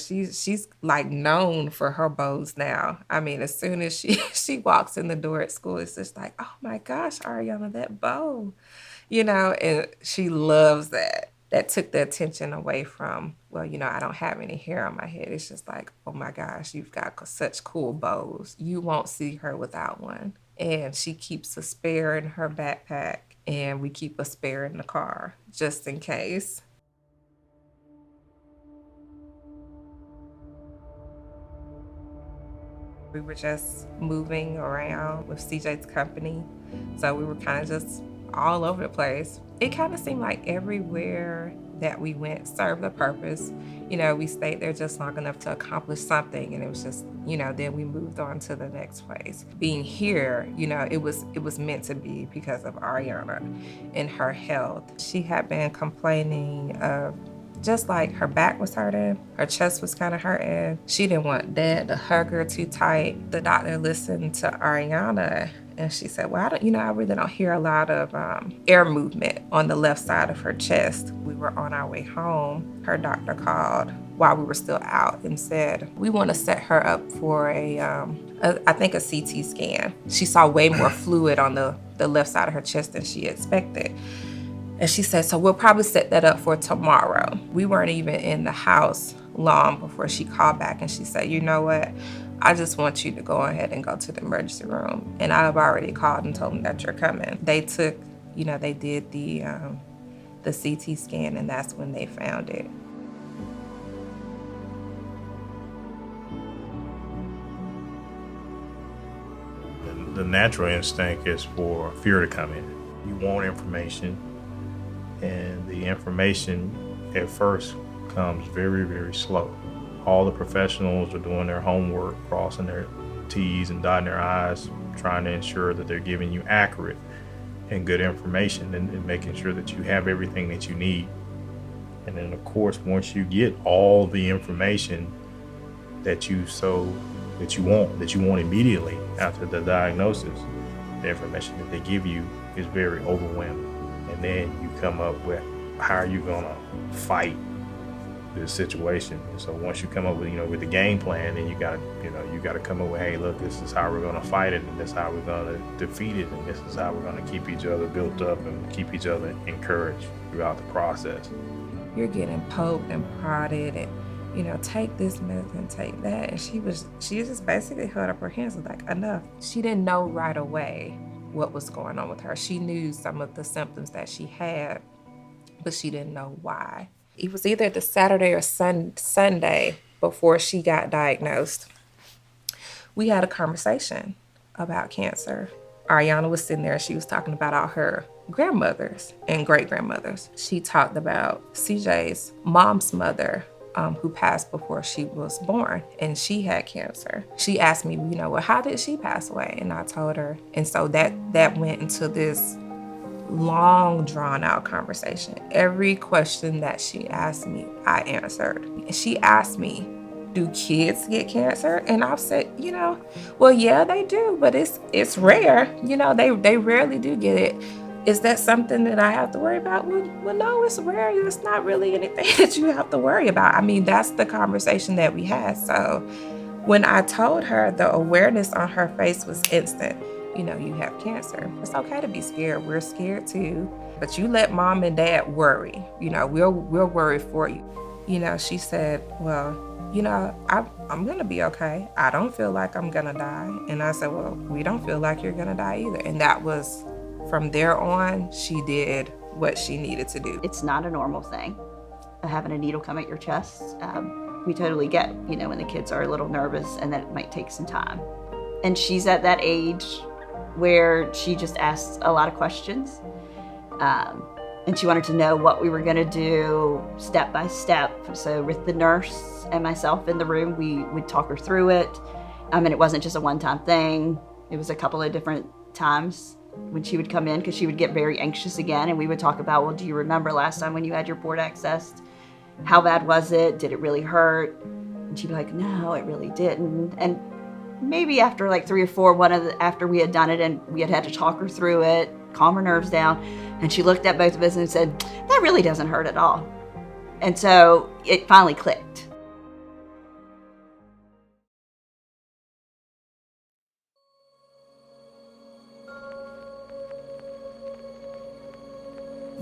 She's like known for her bows now. I mean, as soon as she she walks in the door at school, it's just like, oh my gosh, Ariana, that bow, and she loves that. That took the attention away from, well, I don't have any hair on my head. It's just like, oh my gosh, you've got such cool bows. You won't see her without one. And she keeps a spare in her backpack, and we keep a spare in the car just in case. We were just moving around with CJ's company. So we were kind of just all over the place. It kind of seemed like everywhere that we went served a purpose. We stayed there just long enough to accomplish something, and it was just, then we moved on to the next place. Being here, it was meant to be because of Ariana and her health. She had been complaining of just like her back was hurting, her chest was kind of hurting. She didn't want Dad to hug her too tight. The doctor listened to Ariana and she said, well, I really don't hear a lot of air movement on the left side of her chest. We were on our way home. Her doctor called while we were still out and said, we want to set her up for I think a CT scan. She saw way more fluid on the left side of her chest than she expected. And she said, so we'll probably set that up for tomorrow. We weren't even in the house long before she called back and she said, you know what? I just want you to go ahead and go to the emergency room. And I've already called and told them that you're coming. They took, they did the CT scan, and that's when they found it. The natural instinct is for fear to come in. You want information, and the information at first comes very, very slow. All the professionals are doing their homework, crossing their T's and dotting their I's, trying to ensure that they're giving you accurate and good information and making sure that you have everything that you need. And then of course, once you get all the information that you want immediately after the diagnosis, the information that they give you is very overwhelming. And then you come up with how are you gonna fight this situation. And so once you come up with the game plan, then you gotta come up with, hey, look, this is how we're gonna fight it, and this is how we're gonna defeat it, and this is how we're gonna keep each other built up and keep each other encouraged throughout the process. You're getting poked and prodded and take this medicine, take that. And she just basically held up her hands and like, enough. She didn't know right away what was going on with her. She knew some of the symptoms that she had, but she didn't know why. It was either the Saturday or Sunday before she got diagnosed. We had a conversation about cancer. Arianna was sitting there and she was talking about all her grandmothers and great-grandmothers. She talked about CJ's mom's mother, who passed before she was born, and she had cancer. She asked me, well, how did she pass away? And I told her. And so that went into this long, drawn-out conversation. Every question that she asked me, I answered. She asked me, do kids get cancer? And I've said, well, yeah, they do, but it's rare. They rarely do get it. Is that something that I have to worry about? Well, no, it's rare. It's not really anything that you have to worry about. I mean, that's the conversation that we had. So when I told her, the awareness on her face was instant. You have cancer. It's okay to be scared. We're scared too. But you let Mom and Dad worry. We'll worry for you. She said, well, I'm going to be okay. I don't feel like I'm going to die. And I said, well, we don't feel like you're going to die either. And that was, from there on, she did what she needed to do. It's not a normal thing, having a needle come at your chest. We totally get, when the kids are a little nervous and that it might take some time. And she's at that age where she just asks a lot of questions. And she wanted to know what we were gonna do step by step. So with the nurse and myself in the room, we would talk her through it. And it wasn't just a one-time thing. It was a couple of different times when she would come in, because she would get very anxious again. And we would talk about, well, do you remember last time when you had your port accessed? How bad was it? Did it really hurt? And she'd be like, no, it really didn't. And maybe after like 3 or 4, after we had done it and we had to talk her through it, calm her nerves down, and she looked at both of us and said, that really doesn't hurt at all. And so it finally clicked.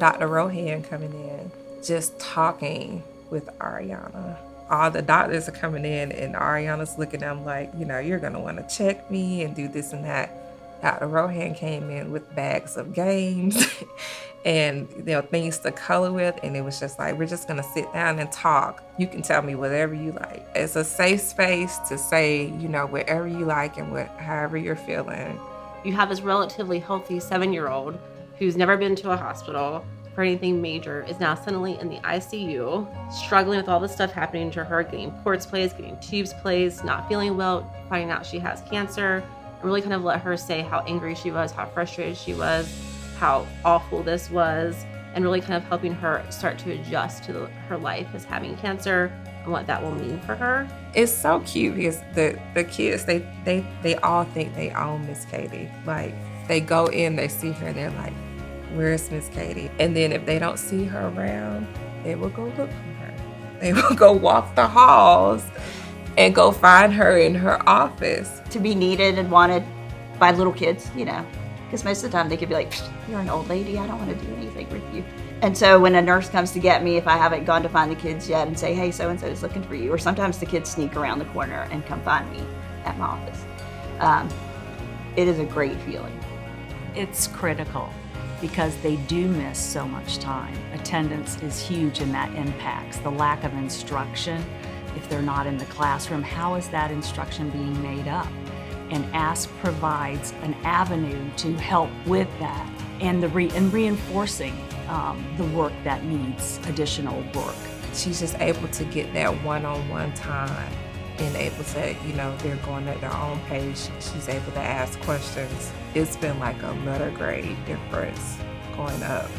Dr. Rohan coming in, just talking with Arianna. All the doctors are coming in and Ariana's looking at them like, you're gonna wanna check me and do this and that. Dr. Rohan came in with bags of games and things to color with, and it was just like, we're just gonna sit down and talk. You can tell me whatever you like. It's a safe space to say, whatever you like and however you're feeling. You have this relatively healthy 7-year-old who's never been to a hospital for anything major, is now suddenly in the ICU, struggling with all this stuff happening to her, getting ports placed, getting tubes placed, not feeling well, finding out she has cancer, and really kind of let her say how angry she was, how frustrated she was, how awful this was, and really kind of helping her start to adjust to her life as having cancer and what that will mean for her. It's so cute because the kids, they all think they own Miss Katie. Like, they go in, they see her, and they're like, where's Miss Katie? And then if they don't see her around, they will go look for her. They will go walk the halls and go find her in her office. To be needed and wanted by little kids, because most of the time they could be like, you're an old lady, I don't want to do anything with you. And so when a nurse comes to get me, if I haven't gone to find the kids yet and say, hey, so-and-so is looking for you, or sometimes the kids sneak around the corner and come find me at my office. It is a great feeling. It's critical because they do miss so much time. Attendance is huge and that impacts the lack of instruction. If they're not in the classroom, how is that instruction being made up? And ASK provides an avenue to help with that and reinforcing the work that needs additional work. She's just able to get that one-on-one time and able to, they're going at their own pace. She's able to ask questions. It's been like a letter grade difference going up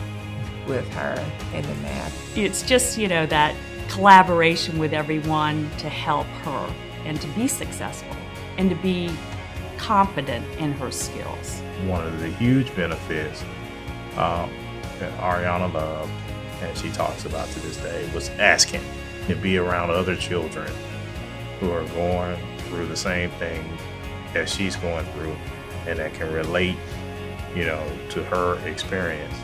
with her in the math. It's just, that collaboration with everyone to help her and to be successful and to be confident in her skills. One of the huge benefits that Arianna loved, and she talks about to this day, was asking to be around other children who are going through the same thing that she's going through and that can relate, to her experience.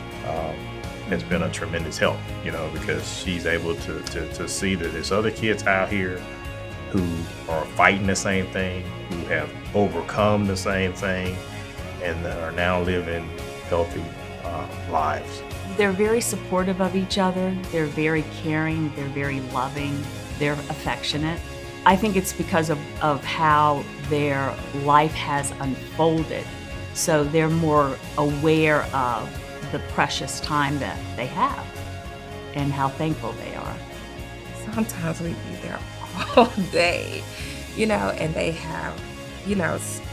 It's been a tremendous help, because she's able to see that there's other kids out here who are fighting the same thing, who have overcome the same thing, and that are now living healthy lives. They're very supportive of each other. They're very caring. They're very loving. They're affectionate. I think it's because of how their life has unfolded. So they're more aware of the precious time that they have and how thankful they are. Sometimes we be there all day, and they have,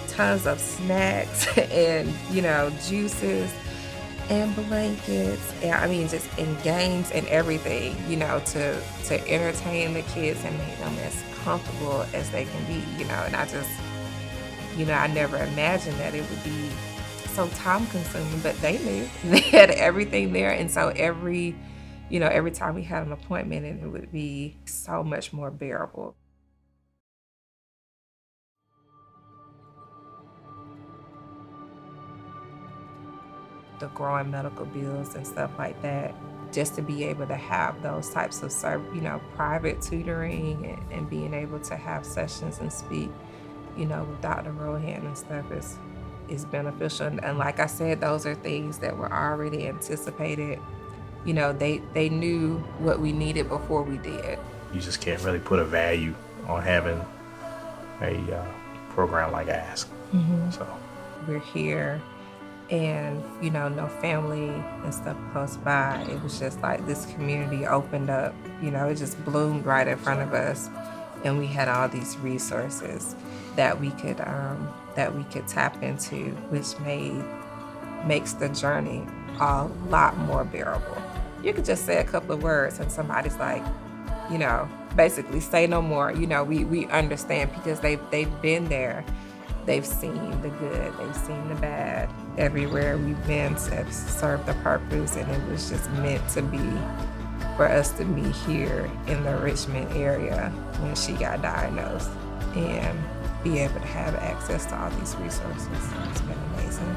tons of snacks and, juices and blankets, and just in games and everything, to entertain the kids and make them as comfortable as they can be, and I just, I never imagined that it would be so time consuming, but they knew they had everything there. And so every time we had an appointment, and it would be so much more bearable. The growing medical bills and stuff like that, just to be able to have those types of private tutoring and being able to have sessions and speak, with Dr. Rohan and stuff is beneficial. And like I said, those are things that were already anticipated. They knew what we needed before we did. You just can't really put a value on having a program like ASK. Mm-hmm. So we're here, and no family and stuff close by. It was just like this community opened up. It just bloomed right in front of us, and we had all these resources that we could tap into, which makes the journey a lot more bearable. You could just say a couple of words and somebody's like, basically say no more. We understand because they've been there. They've seen the good, they've seen the bad. Everywhere we've been to serve the purpose, and it was just meant to be for us to be here in the Richmond area when she got diagnosed and be able to have access to all these resources. It's been amazing.